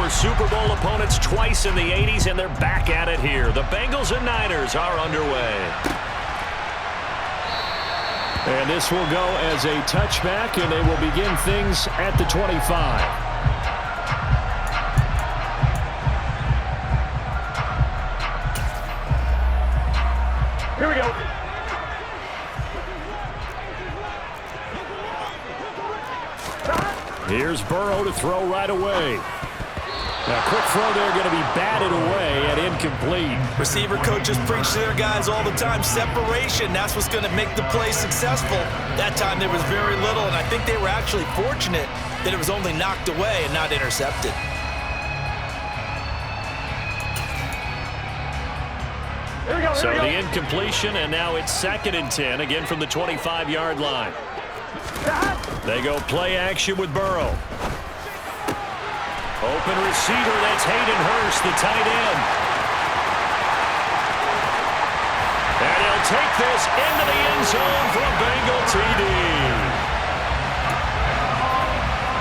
were Super Bowl opponents twice in the 80s, and they're back at it here. The Bengals and Niners are underway. And this will go as a touchback, and they will begin things at the 25. Here we go. Here's Burrow to throw right away. Now, quick throw there, going to be batted away and incomplete. Receiver coaches preach to their guys all the time. Separation, that's what's going to make the play successful. That time there was very little, and I think they were actually fortunate that it was only knocked away and not intercepted. Here we go. So the incompletion, and now it's 2nd and 10, again from the 25-yard line. They go play action with Burrow. Open receiver, that's Hayden Hurst, the tight end. And he'll take this into the end zone for a Bengal TD.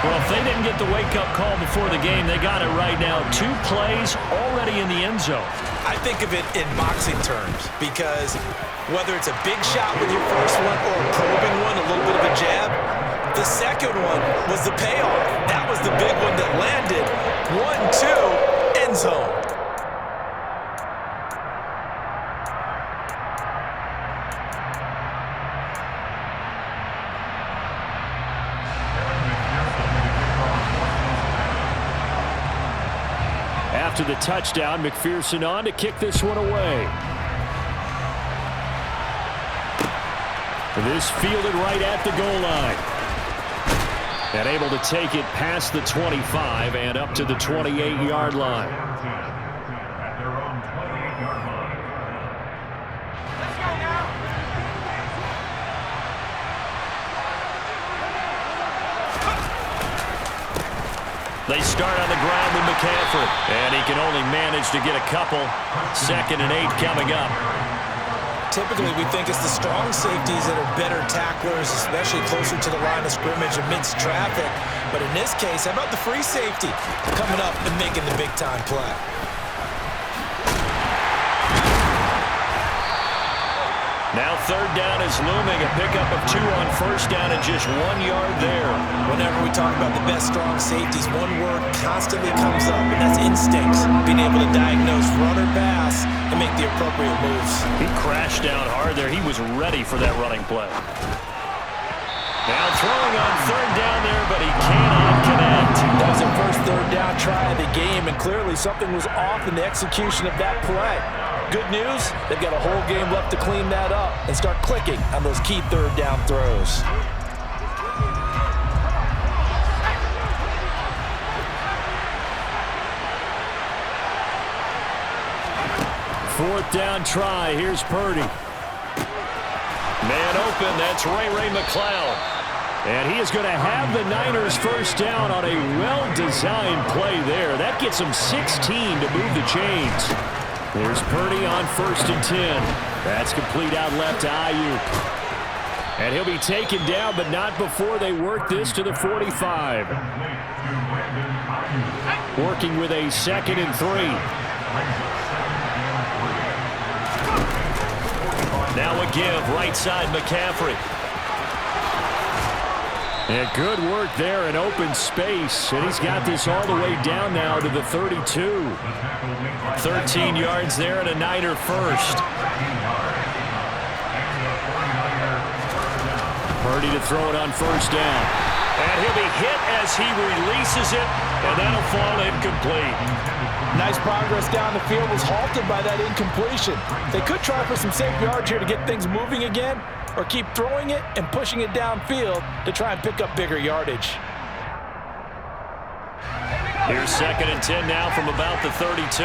Well, if they didn't get the wake-up call before the game, they got it right now. 2 plays already in the end zone. I think of it in boxing terms because whether it's a big shot with your first one or a probing one, a little bit of a jab, the second one was the payoff. That was the big one that landed. 1-2, end zone. After the touchdown, McPherson on to kick this one away. This fielded right at the goal line. And able to take it past the 25 and up to the 28-yard line. They start on the ground with McCaffrey. And he can only manage to get a couple. 2nd and 8 coming up. Typically, we think it's the strong safeties that are better tacklers, especially closer to the line of scrimmage amidst traffic. But in this case, how about the free safety coming up and making the big-time play? Now 3rd down is looming. A pickup of 2 on 1st down and just 1 yard there. Whenever we talk about the best strong safeties, one word constantly comes up, and that's instincts. Being able to diagnose run or pass and make the appropriate moves. He crashed down hard there. He was ready for that running play. Now throwing on 3rd down there, but he cannot connect. That was their first 3rd down try of the game, and clearly something was off in the execution of that play. Good news, they've got a whole game left to clean that up and start clicking on those key 3rd down throws. Fourth down try. Here's Purdy. Man open. That's Ray McCloud. And he is going to have the Niners first down on a well-designed play there. That gets them 16 to move the chains. There's Purdy on 1st and 10. That's complete out left to Ayuk. And he'll be taken down, but not before they work this to the 45. Working with a 2nd and 3. Now a give, right side McCaffrey. And good work there in open space. And he's got this all the way down now to the 32. 13 yards there and a Niner first. Purdy to throw it on 1st down. And he'll be hit as he releases it, and that'll fall incomplete. Nice progress down the field, was halted by that incompletion. They could try for some safe yards here to get things moving again, or keep throwing it and pushing it downfield to try and pick up bigger yardage. Here's 2nd and 10 now from about the 32.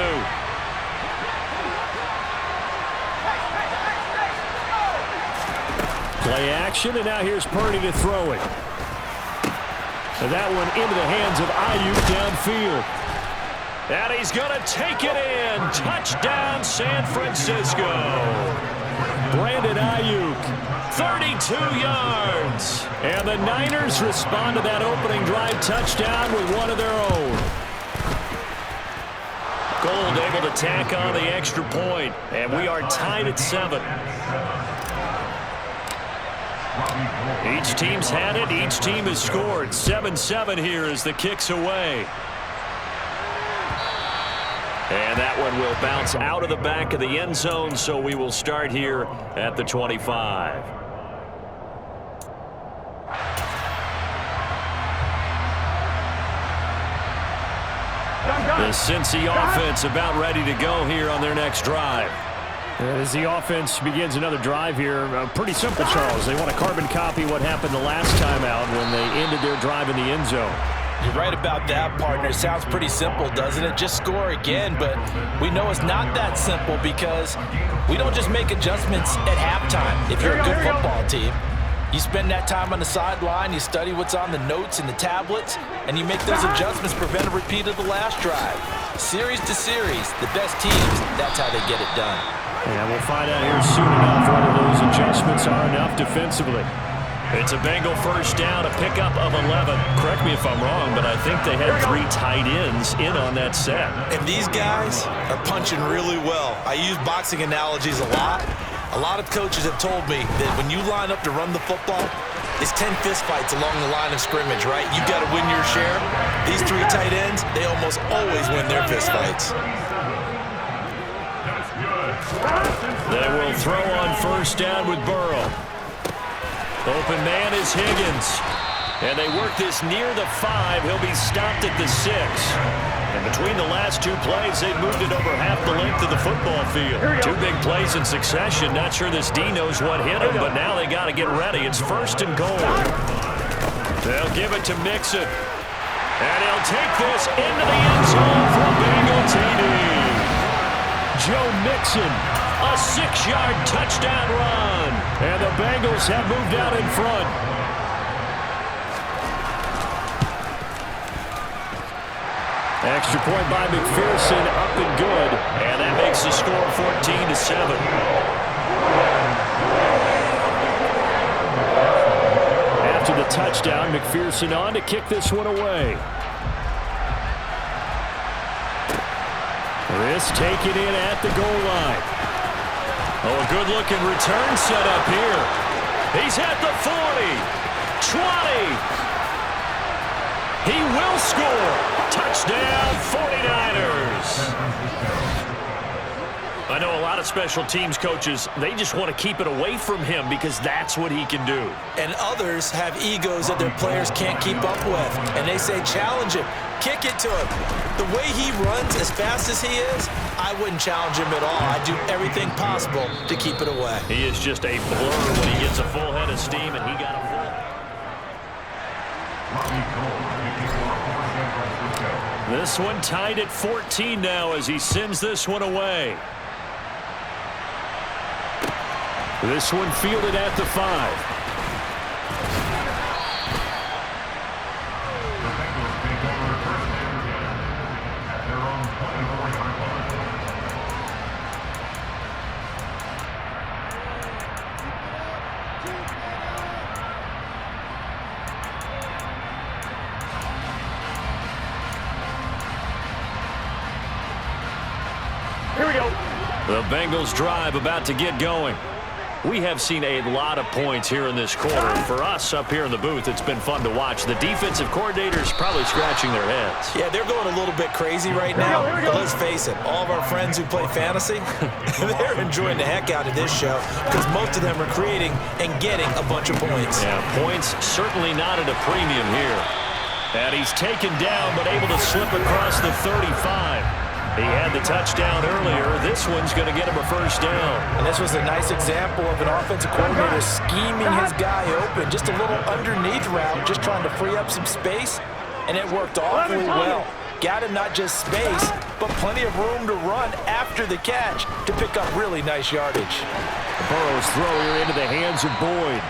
Play action, and now here's Purdy to throw it. And that one into the hands of Ayuk downfield. And he's going to take it in. Touchdown, San Francisco. Brandon Ayuk, 32 yards. And the Niners respond to that opening drive touchdown with one of their own. Gold able to tack on the extra point, and we are tied at 7. Each team's had it. Each team has scored. 7-7 here as the kick's away. And that one will bounce out of the back of the end zone, so we will start here at the 25. The Cincy offense about ready to go here on their next drive. As the offense begins another drive here, pretty simple, Charles. They want to carbon copy what happened the last time out when they ended their drive in the end zone. You're right about that, partner. It sounds pretty simple, doesn't it? Just score again, but we know it's not that simple because we don't just make adjustments at halftime. If you're a good football team, you spend that time on the sideline, you study what's on the notes and the tablets, and you make those adjustments to prevent a repeat of the last drive. Series to series, the best teams, that's how they get it done. And we'll find out here soon enough whether those adjustments are enough defensively. It's a Bengal first down, a pickup of 11. Correct me if I'm wrong, but I think they had 3 tight ends in on that set. And these guys are punching really well. I use boxing analogies a lot. A lot of coaches have told me that when you line up to run the football, it's 10 fistfights along the line of scrimmage, right? You've got to win your share. These 3 tight ends, they almost always win their fistfights. They will throw on first down with Burrow. Open man is Higgins. And they work this near the 5. He'll be stopped at the 6. And between the last 2 plays, they've moved it over half the length of the football field. 2 big plays in succession. Not sure this D knows what hit him, but now they got to get ready. It's first and goal. They'll give it to Mixon. And he'll take this into the end zone for a Bengal TD. Joe Mixon, a 6-yard touchdown run. And the Bengals have moved out in front. Extra point by McPherson, up and good. And that makes the score 14-7. After the touchdown, McPherson on to kick this one away. This taken in at the goal line. Oh, a good-looking return set up here. He's at the 40, 20. He will score. Touchdown, 49ers. I know a lot of special teams coaches, they just want to keep it away from him because that's what he can do. And others have egos that their players can't keep up with. And they say, challenge him, kick it to him. The way he runs as fast as he is, I wouldn't challenge him at all. I'd do everything possible to keep it away. He is just a blur when he gets a full head of steam, and he got a full. This one tied at 14 now as he sends this one away. This one fielded at the 5. Here we go. The Bengals drive about to get going. We have seen a lot of points here in this quarter. For us up here in the booth, it's been fun to watch. The defensive coordinators probably scratching their heads. Yeah, they're going a little bit crazy right now. But let's face it, all of our friends who play fantasy, they're enjoying the heck out of this show because most of them are creating and getting a bunch of points. Yeah, points certainly not at a premium here. And he's taken down but able to slip across the 35. He had the touchdown earlier. This one's going to get him a first down. And this was a nice example of an offensive coordinator scheming his guy open. Just a little underneath route, just trying to free up some space, and it worked awfully well. Got him not just space, but plenty of room to run after the catch to pick up really nice yardage. Burrow's throw here into the hands of Boyd.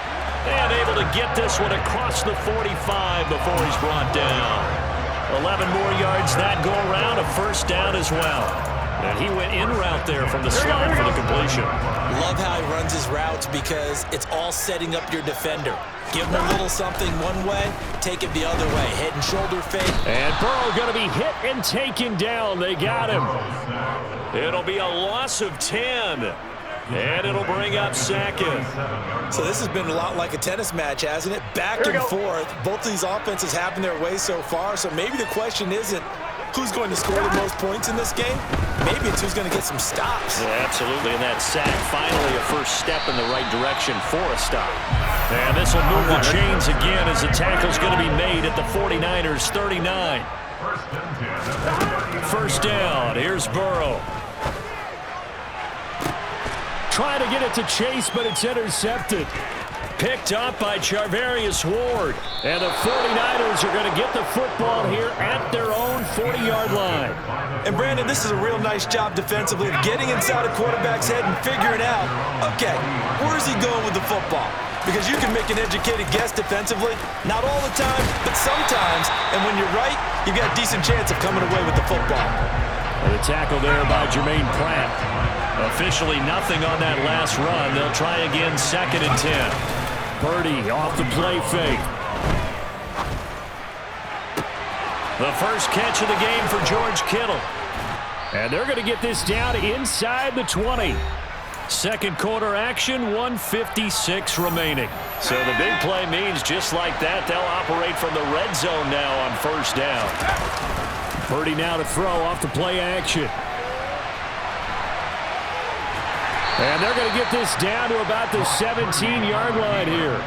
And able to get this one across the 45 before he's brought down. 11 more yards that go around, a first down as well. And he went in route there from the slot for the completion. Love how he runs his routes because it's all setting up your defender. Give him a little something one way, take it the other way. Head and shoulder fake. And Burrow going to be hit and taken down. They got him. It'll be a loss of 10. And it'll bring up second. So this has been a lot like a tennis match, hasn't it? Back and forth. Both of these offenses having their way so far. So maybe the question isn't who's going to score the most points in this game. Maybe it's who's going to get some stops. Yeah, absolutely. And that sack, finally a first step in the right direction for a stop. And this will move the chains again as the tackle's going to be made at the 49ers 39. First down. Here's Burrow. Trying to get it to Chase, but it's intercepted. Picked up by Charvarius Ward. And the 49ers are going to get the football here at their own 40-yard line. And, Brandon, this is a real nice job defensively of getting inside a quarterback's head and figuring out, okay, where's he going with the football? Because you can make an educated guess defensively, not all the time, but sometimes. And when you're right, you've got a decent chance of coming away with the football. And the tackle there by Jermaine Pratt. Officially nothing on that last run. They'll try again, 2nd and 10. Purdy off the play fake. The first catch of the game for George Kittle. And they're going to get this down inside the 20. Second quarter action, 1:56 remaining. So the big play means just like that, they'll operate from the red zone now on first down. Purdy now to throw off the play action. And they're going to get this down to about the 17-yard line here.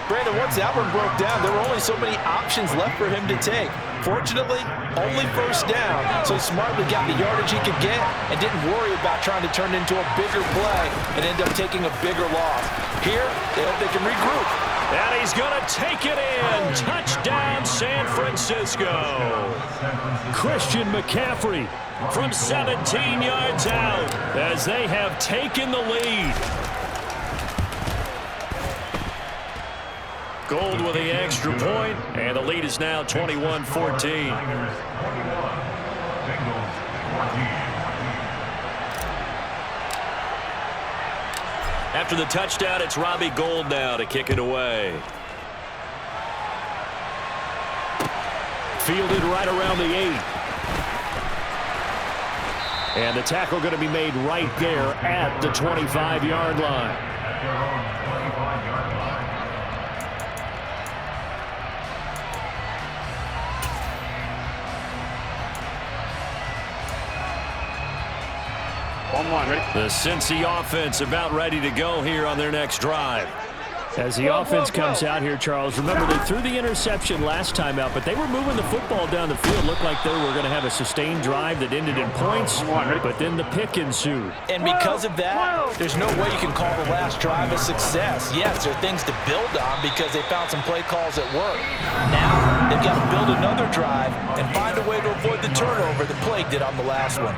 Brandon, once that one broke down, there were only so many options left for him to take. Fortunately, only first down, so he smartly got the yardage he could get and didn't worry about trying to turn it into a bigger play and end up taking a bigger loss. Here, they hope they can regroup. And he's going to take it in. Touchdown, San Francisco. Christian McCaffrey from 17 yards out as they have taken the lead. Gold with the extra point, and the lead is now 21-14. After the touchdown, it's Robbie Gould now to kick it away. Fielded right around the 8. And the tackle going to be made right there at the 25-yard line. The Cincy offense about ready to go here on their next drive. As the offense comes out here, Charles, remember they threw the interception last time out, but they were moving the football down the field. Looked like they were going to have a sustained drive that ended in points, but then the pick ensued. And because of that, there's no way you can call the last drive a success. Yes, there are things to build on because they found some play calls that work. Now they've got to build another drive and find a way to avoid the turnover that plagued it on the last one.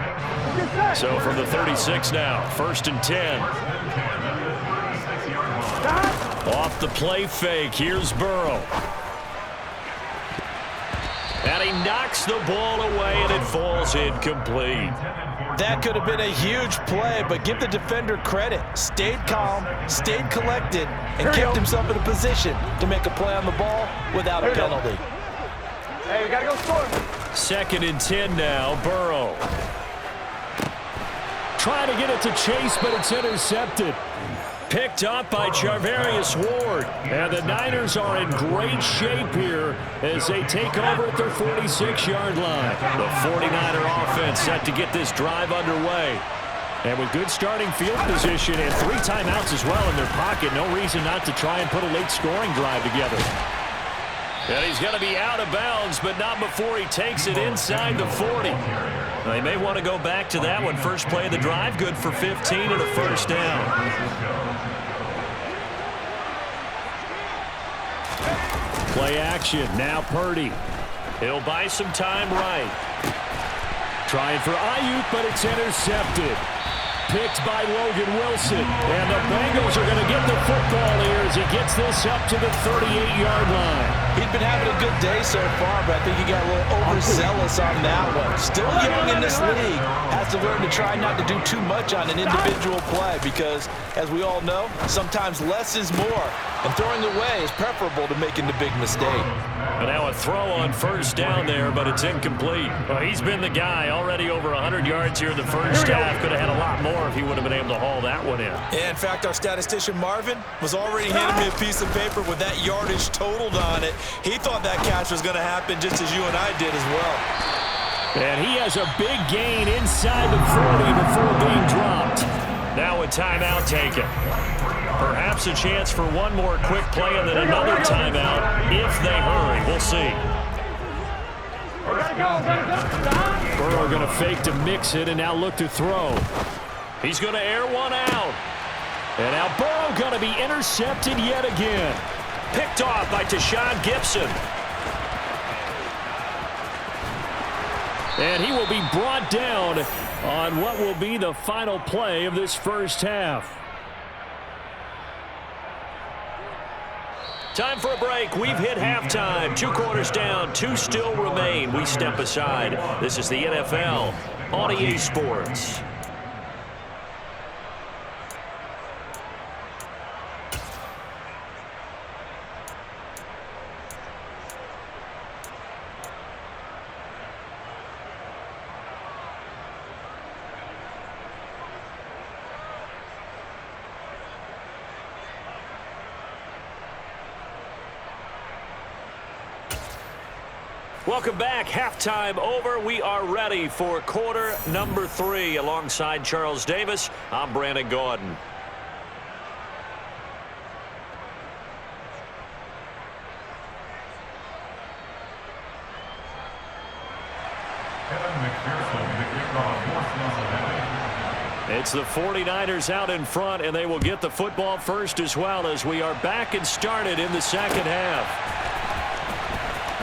So from the 36 now, 1st and 10. Off the play fake, here's Burrow. And he knocks the ball away, and it falls incomplete. That could have been a huge play, but give the defender credit. Stayed calm, stayed collected, and kept himself in a position to make a play on the ball without a penalty. Hey, we got to go score. 2nd and 10 now, Burrow. Trying to get it to Chase, but it's intercepted. Picked up by Charvarius Ward. And the Niners are in great shape here as they take over at their 46-yard line. The 49er offense set to get this drive underway. And with good starting field position and 3 timeouts as well in their pocket, no reason not to try and put a late scoring drive together. And he's going to be out of bounds, but not before he takes it inside the 40. Now, they may want to go back to that one. First play of the drive, good for 15 and a first down. Play action, now Purdy. He'll buy some time right. Trying for Ayuk, but it's intercepted. Picked by Logan Wilson. And the Bengals are going to get the football here as he gets this up to the 38-yard line. He'd been having a good day so far, but I think he got a little overzealous on that one. Still young in this league. Has to learn to try not to do too much on an individual play because, as we all know, sometimes less is more. And throwing away is preferable to making the big mistake. And now a throw on first down there, but it's incomplete. Well, he's been the guy already over 100 yards here in the first half. Could have had a lot more if he would have been able to haul that one in. Yeah, in fact, our statistician Marvin was already handing me a piece of paper with that yardage totaled on it. He thought that catch was going to happen just as you and I did as well. And he has a big gain inside the 40 before being dropped. Now a timeout taken. Perhaps a chance for one more quick play and then another timeout if they hurry. We'll see. Burrow going to fake to mix it and now look to throw. He's going to air one out. And now Burrow going to be intercepted yet again. Picked off by Tashawn Gibson. And he will be brought down on what will be the final play of this first half. Time for a break. We've hit halftime. 2 quarters down, 2 still remain. We step aside. This is the NFL on EA Sports. Welcome back. Halftime over. We are ready for quarter number 3. Alongside Charles Davis, I'm Brandon Gordon. It's the 49ers out in front, and they will get the football first as well as we are back and started in the second half.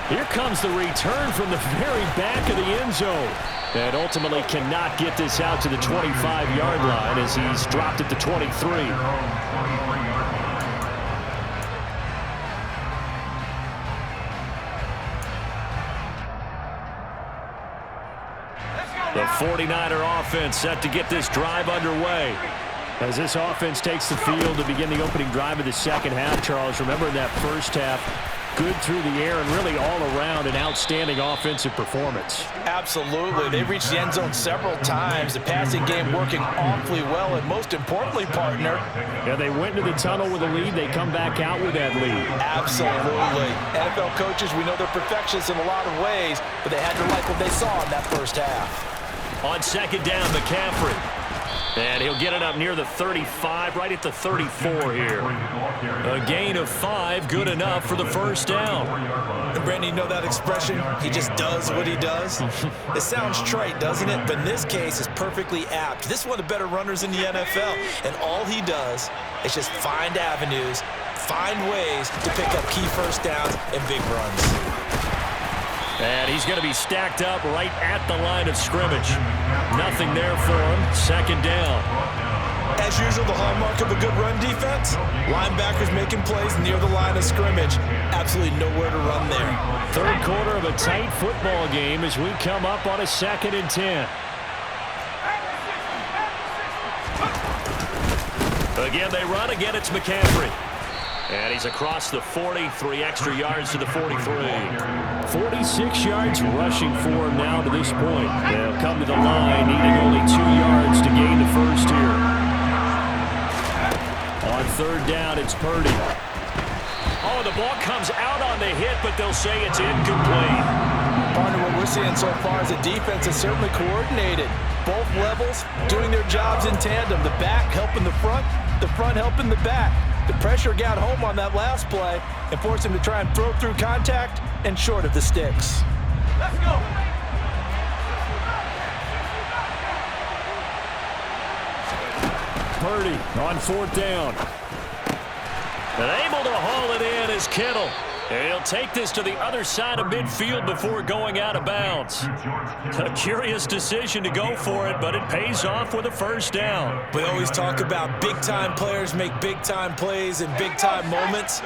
Here comes the return from the very back of the end zone. And ultimately cannot get this out to the 25-yard line as he's dropped at the 23. The 49er offense set to get this drive underway. As this offense takes the field to begin the opening drive of the second half, Charles, remember in that first half, good through the air and really all around an outstanding offensive performance. Absolutely. They reached the end zone several times. The passing game working awfully well, and most importantly, partner. Yeah, they went into the tunnel with a lead. They come back out with that lead. Absolutely. NFL coaches, we know they're perfectionists in a lot of ways, but they had to like what they saw in that first half. On second down, McCaffrey. And he'll get it up near the 35, right at the 34 here. A gain of 5, good enough for the first down. And Brandon, you know that expression? He just does what he does. It sounds trite, doesn't it? But in this case, it's perfectly apt. This is one of the better runners in the NFL. And all he does is just find avenues, find ways to pick up key first downs and big runs. And he's going to be stacked up right at the line of scrimmage. Nothing there for him. Second down. As usual, the hallmark of a good run defense, linebackers making plays near the line of scrimmage. Absolutely nowhere to run there. Third quarter of a tight football game as we come up on a 2nd and 10. Again, they run. Again, it's McCaffrey. And he's across the 40, 3 extra yards to the 43. 46 yards rushing for him now to this point. They'll come to the line, needing only 2 yards to gain the first here. On third down, it's Purdy. Oh, the ball comes out on the hit, but they'll say it's incomplete. Partner, what we're seeing so far is the defense is certainly coordinated. Both levels doing their jobs in tandem. The back helping the front helping the back. The pressure got home on that last play and forced him to try and throw through contact and short of the sticks. Let's go. Purdy on 4th down. And able to haul it in is Kittle. And he'll take this to the other side of midfield before going out of bounds. A curious decision to go for it, but it pays off with a first down. We always talk about big-time players make big-time plays in big-time moments.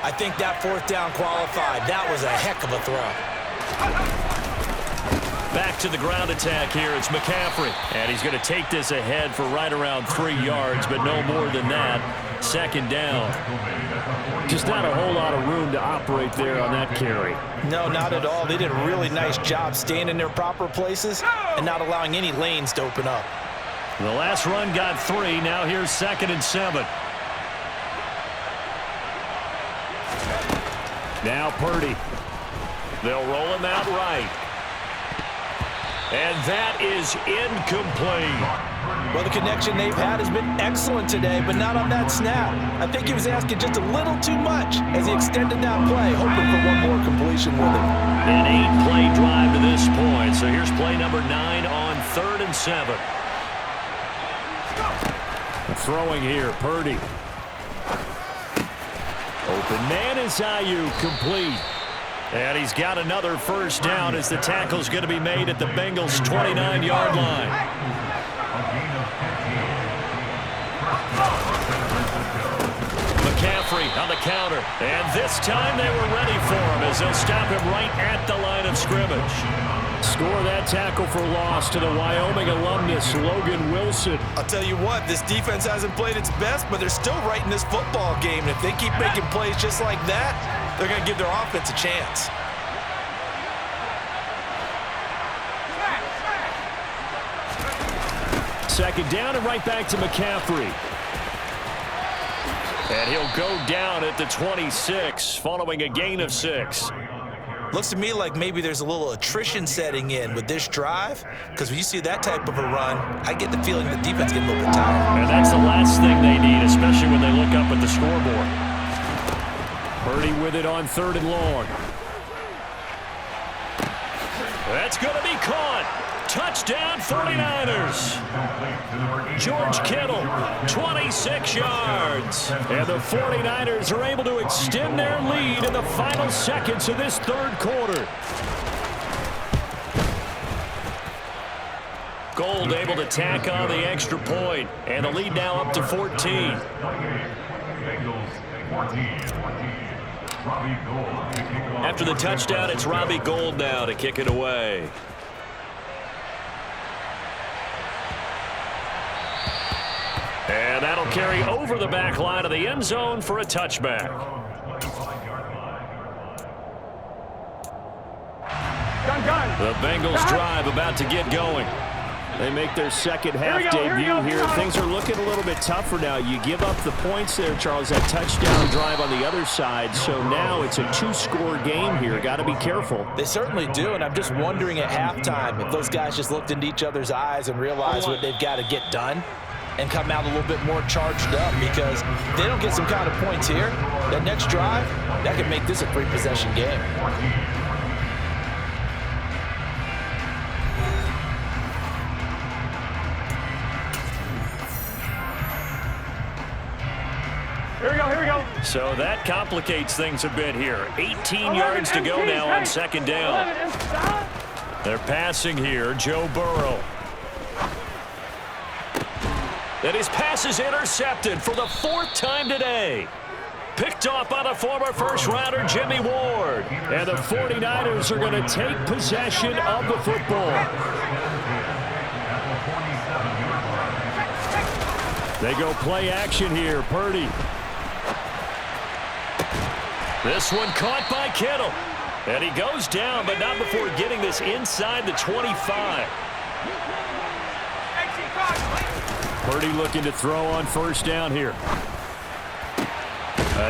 I think that fourth down qualified. That was a heck of a throw. Back to the ground attack here. It's McCaffrey. And he's going to take this ahead for right around 3 yards, but no more than that. Second down. Just not a whole lot of room to operate there on that carry. No, not at all. They did a really nice job staying in their proper places and not allowing any lanes to open up. The last run got 3. Now here's 2nd and 7. Now Purdy. They'll roll him out right. And that is incomplete. Well, the connection they've had has been excellent today, but not on that snap. I think he was asking just a little too much as he extended that play, hoping for one more completion with it. An 8-play drive to this point. So here's play number 9 on 3rd and 7. Throwing here, Purdy. Open man is Ayuk, complete. And he's got another first down as the tackle's going to be made at the Bengals' 29-yard line. McCaffrey on the counter. And this time they were ready for him as they'll stop him right at the line of scrimmage. Score that tackle for loss to the Wyoming alumnus, Logan Wilson. I'll tell you what, this defense hasn't played its best, but they're still right in this football game. And if they keep making plays just like that, they're going to give their offense a chance. Second down and right back to McCaffrey. And he'll go down at the 26 following a gain of 6. Looks to me like maybe there's a little attrition setting in with this drive, because when you see that type of a run, I get the feeling the defense getting a little bit tired. And that's the last thing they need, especially when they look up at the scoreboard. Purdy with it on 3rd and long. That's going to be caught. Touchdown 49ers. George Kittle, 26 yards. And the 49ers are able to extend their lead in the final seconds of this 3rd quarter. Gold able to tack on the extra point, and the lead now up to 14. After the touchdown, it's Robbie Gould now to kick it away. And that'll carry over the back line of the end zone for a touchback. The Bengals drive about to get going. They make their second half debut here. Things are looking a little bit tougher now. You give up the points there, Charles, that touchdown drive on the other side. So now it's a 2-score game here. Got to be careful. They certainly do, and I'm just wondering at halftime if those guys just looked into each other's eyes and realized what they've got to get done and come out a little bit more charged up, because if they don't get some kind of points here, that next drive, that could make this a 3-possession game. Here we go. So that complicates things a bit here. 18 yards to go now on 2nd down. They're passing here, Joe Burrow. And his pass is intercepted for the 4th time today. Picked off by the former first-rounder Jimmy Ward. And the 49ers are going to take possession of the football. They go play action here, Purdy. This one caught by Kittle. And he goes down, but not before getting this inside the 25. Purdy looking to throw on 1st down here.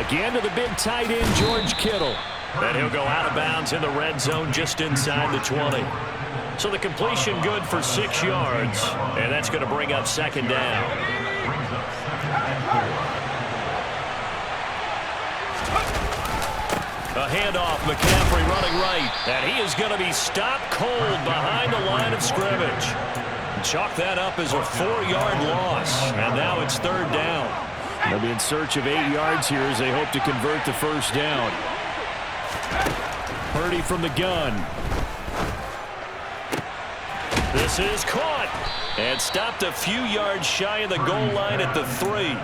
Again to the big tight end, George Kittle. And he'll go out of bounds in the red zone just inside the 20. So the completion good for 6 yards. And that's going to bring up 2nd down. A handoff, McCaffrey running right. And he is going to be stopped cold behind the line of scrimmage. Chalk that up as a 4-yard loss. And now it's 3rd down. They'll be in search of 8 yards here as they hope to convert the 1st down. Purdy from the gun. This is caught and stopped a few yards shy of the goal line at the 3.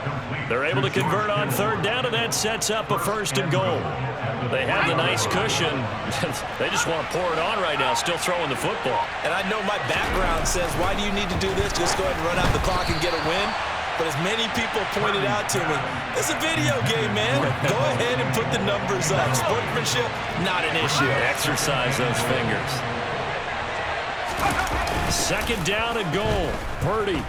They're able to convert on third down, and that sets up a 1st and goal. They have the nice cushion. They just want to pour it on right now, still throwing the football. And I know my background says, why do you need to do this? Just go ahead and run out the clock and get a win. But as many people pointed out to me, it's a video game, man. Go ahead and put the numbers up. Sportsmanship, not an issue. Exercise those fingers. 2nd down and goal. Purdy.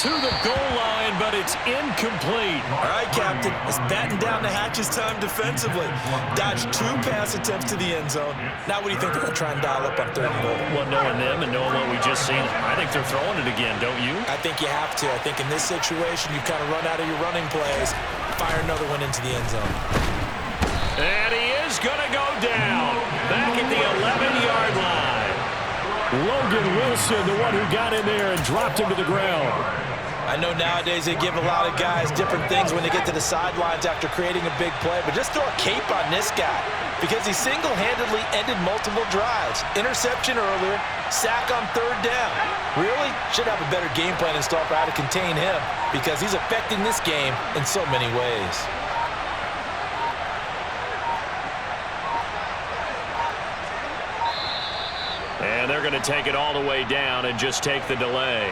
To the goal line, but it's incomplete. All right, Captain. It's batten down the hatches time defensively. Dodged 2 pass attempts to the end zone. Now what do you think they're going to try and dial up on 3rd and goal? Well, knowing them and knowing what we just seen, I think they're throwing it again, don't you? I think you have to. I think in this situation, you kind of run out of your running plays, fire another one into the end zone. And he is going to go down back at the 11-yard line. Logan Wilson, the one who got in there and dropped him to the ground. I know nowadays they give a lot of guys different things when they get to the sidelines after creating a big play, but just throw a cape on this guy because he single-handedly ended multiple drives. Interception earlier, sack on 3rd down. Really should have a better game plan installed for how to contain him because he's affecting this game in so many ways. And they're going to take it all the way down and just take the delay.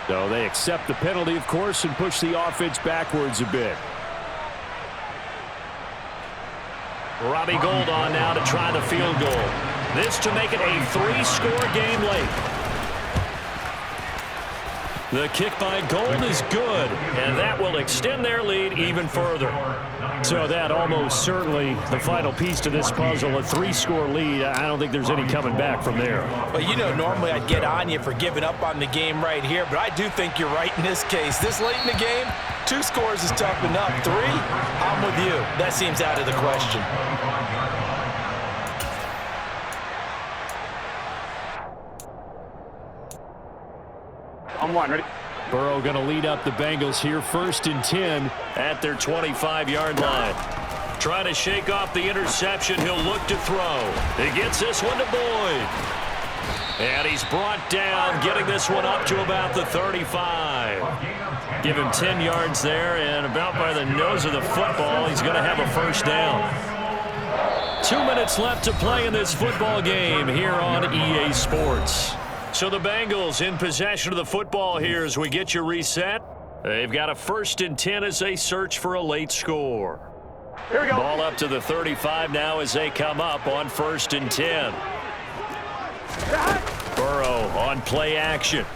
So they accept the penalty, of course, and push the offense backwards a bit. Robbie Gould on now to try the field goal. This to make it a 3-score game late. The kick by Gould is good, and that will extend their lead even further. So that almost certainly the final piece to this puzzle, a 3-score lead. I don't think there's any coming back from there. Well, you know, normally I'd get on you for giving up on the game right here, but I do think you're right in this case. This late in the game, 2 scores is tough enough. 3, I'm with you. That seems out of the question. On 1, ready? Burrow going to lead up the Bengals here, 1st and 10 at their 25-yard line. Trying to shake off the interception. He'll look to throw. He gets this one to Boyd. And he's brought down, getting this one up to about the 35. Give him 10 yards there, and about by the nose of the football, he's going to have a 1st down. 2 minutes left to play in this football game here on EA Sports. So the Bengals in possession of the football here as we get you reset. They've got a 1st and 10 as they search for a late score. Here we go. Ball up to the 35 now as they come up on 1st and 10. Burrow on play action.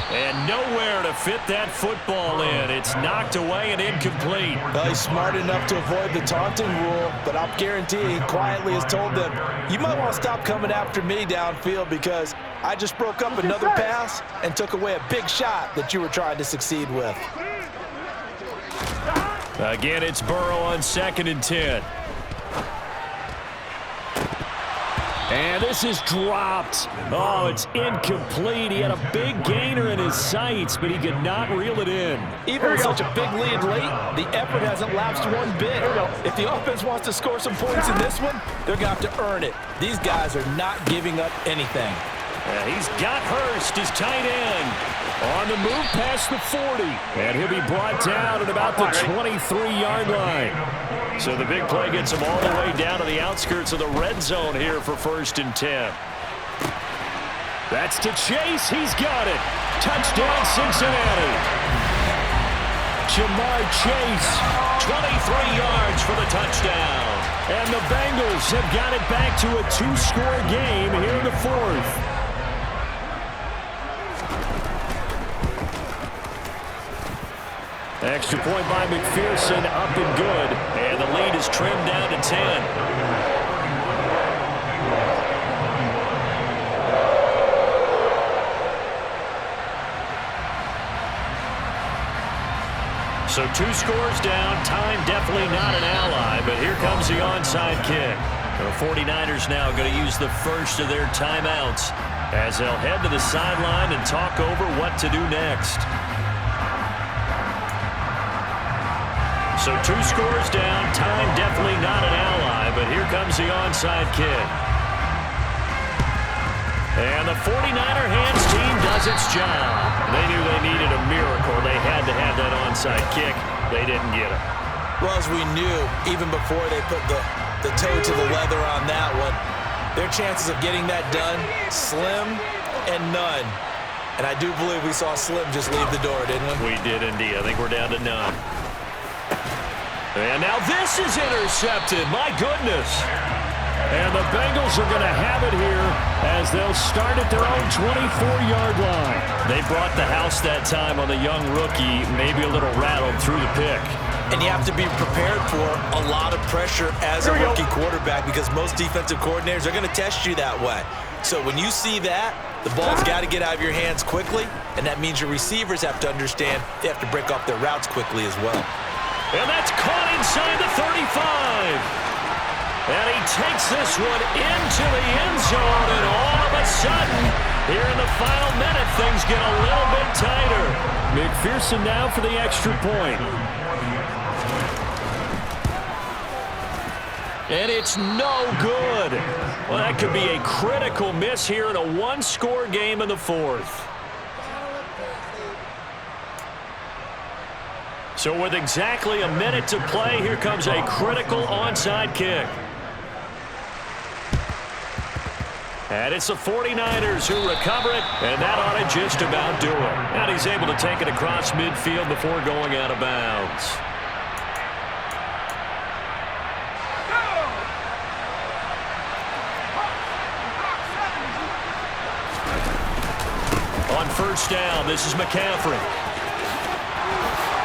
And nowhere to fit that football in. It's knocked away and incomplete. Well, he's smart enough to avoid the taunting rule, but I'll guarantee he quietly has told them, you might want to stop coming after me downfield because I just broke up another pass and took away a big shot that you were trying to succeed with. Again, it's Burrow on 2nd and 10. And this is dropped. Oh, it's incomplete. He had a big gainer in his sights, but he could not reel it in. Even with such a big lead late, the effort hasn't lapsed one bit. If the offense wants to score some points in this one, they're going to have to earn it. These guys are not giving up anything. He's got Hurst, his tight end, on the move past the 40. And he'll be brought down at about the 23-yard line. So the big play gets him all the way down to the outskirts of the red zone here for 1st and 10. That's to Chase. He's got it. Touchdown, Cincinnati. Jamar Chase, 23 yards for the touchdown. And the Bengals have got it back to a 2-score game here in the 4th. Extra point by McPherson, up and good. And the lead is trimmed down to 10. So 2 scores down. Time definitely not an ally, but here comes the onside kick. The 49ers now going to use the first of their timeouts as they'll head to the sideline and talk over what to do next. So 2 scores down. Time definitely not an ally, but here comes the onside kick. And the 49er hands team does its job. They knew they needed a miracle. They had to have that onside kick. They didn't get it. Well, as we knew, even before they put the toe to the leather on that one, their chances of getting that done, slim and none. And I do believe we saw Slim just leave the door, didn't we? We did indeed. I think we're down to none. And now this is intercepted. My goodness. And the Bengals are going to have it here as they'll start at their own 24-yard line. They brought the house that time on the young rookie, maybe a little rattled through the pick. And you have to be prepared for a lot of pressure as a rookie quarterback because most defensive coordinators are going to test you that way. So when you see that, the ball's got to get out of your hands quickly, and that means your receivers have to understand they have to break off their routes quickly as well. And that's caught inside the 35. And he takes this one into the end zone, and all of a sudden, here in the final minute, things get a little bit tighter. McPherson now for the extra point. And it's no good. Well, that could be a critical miss here in a one-score game in the fourth. So with exactly a minute to play, here comes a critical onside kick. And it's the 49ers who recover it, and that ought to just about do it. And he's able to take it across midfield before going out of bounds. On first down, this is McCaffrey.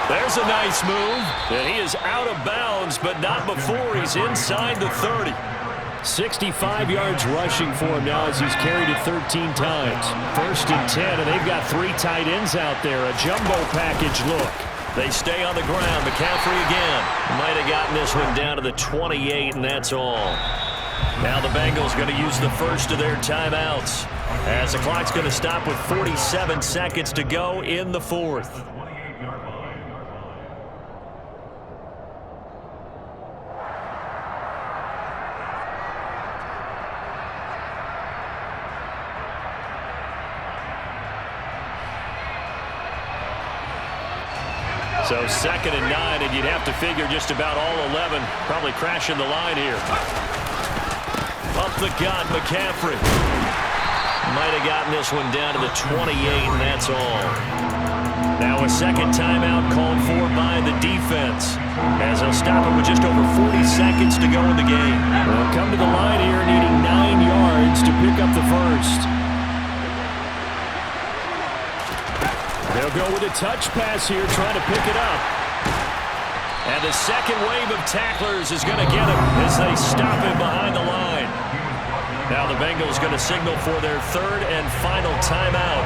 There's a nice move, and he is out of bounds, but not before he's inside the 30. 65 yards rushing for him now as he's carried it 13 times. First and 10, and they've got 3 tight ends out there. A jumbo package look. They stay on the ground. McCaffrey again. Might have gotten this one down to the 28, and that's all. Now the Bengals going to use the first of their timeouts as the clock's going to stop with 47 seconds to go in the fourth. So 2nd and 9, and you'd have to figure just about all 11 probably crashing the line here. Up the gut, McCaffrey. Might have gotten this one down to the 28, and that's all. Now a second timeout called for by the defense as they'll stop it with just over 40 seconds to go in the game. They'll come to the line here needing 9 yards to pick up the first. They'll go with a touch pass here, trying to pick it up. And the second wave of tacklers is going to get him as they stop him behind the line. Now the Bengals going to signal for their 3rd and final timeout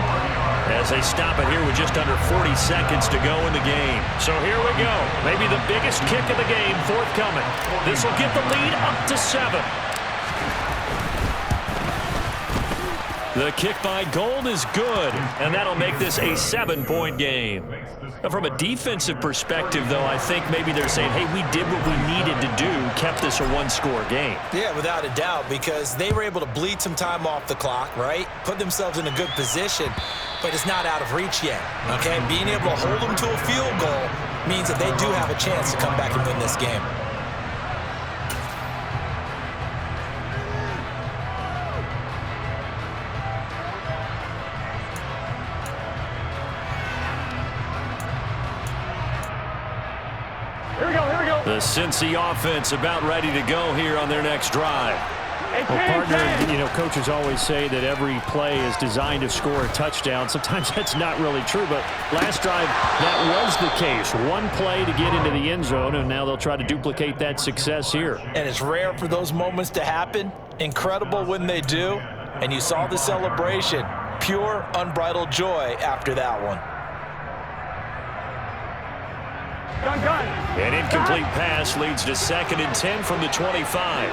as they stop it here with just under 40 seconds to go in the game. So here we go. Maybe the biggest kick of the game forthcoming. This will get the lead up to 7. The kick by Gold is good, and that'll make this a 7-point game. Now, from a defensive perspective, though, I think maybe they're saying, hey, we did what we needed to do, kept this a one-score game. Yeah, without a doubt, because they were able to bleed some time off the clock, right? Put themselves in a good position, but it's not out of reach yet, okay? Being able to hold them to a field goal means that they do have a chance to come back and win this game. The Cincy offense about ready to go here on their next drive. Well, partner, you know, coaches always say that every play is designed to score a touchdown. Sometimes that's not really true, but last drive, that was the case. One play to get into the end zone, and now they'll try to duplicate that success here. And it's rare for those moments to happen. Incredible when they do. And you saw the celebration. Pure, unbridled joy after that one. An incomplete pass leads to 2nd and 10 from the 25.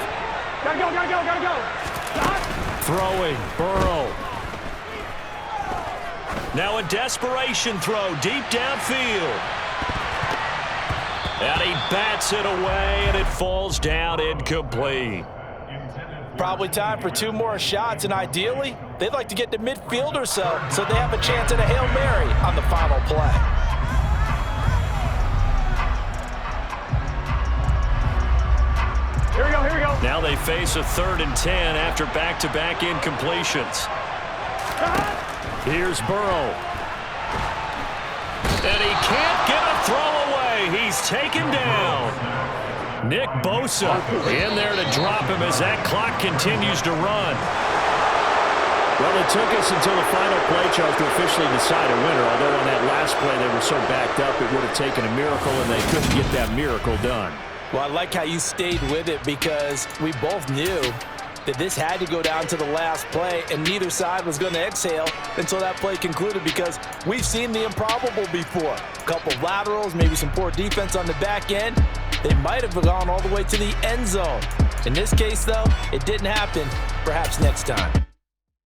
Gotta go. Throwing, Burrow. Now a desperation throw deep downfield. And he bats it away, and it falls down incomplete. Probably time for 2 more shots, and ideally, they'd like to get to midfield or so they have a chance at a Hail Mary on the final play. Here we go, here we go. Now they face a 3rd and 10 after back-to-back incompletions. Here's Burrow. And he can't get a throw away. He's taken down. Nick Bosa in there to drop him as that clock continues to run. Well, it took us until the final play, Charles, to officially decide a winner. Although on that last play they were so backed up, it would have taken a miracle, and they couldn't get that miracle done. Well, I like how you stayed with it because we both knew that this had to go down to the last play, and neither side was going to exhale until that play concluded because we've seen the improbable before. A couple of laterals, maybe some poor defense on the back end. They might have gone all the way to the end zone. In this case, though, it didn't happen. Perhaps next time.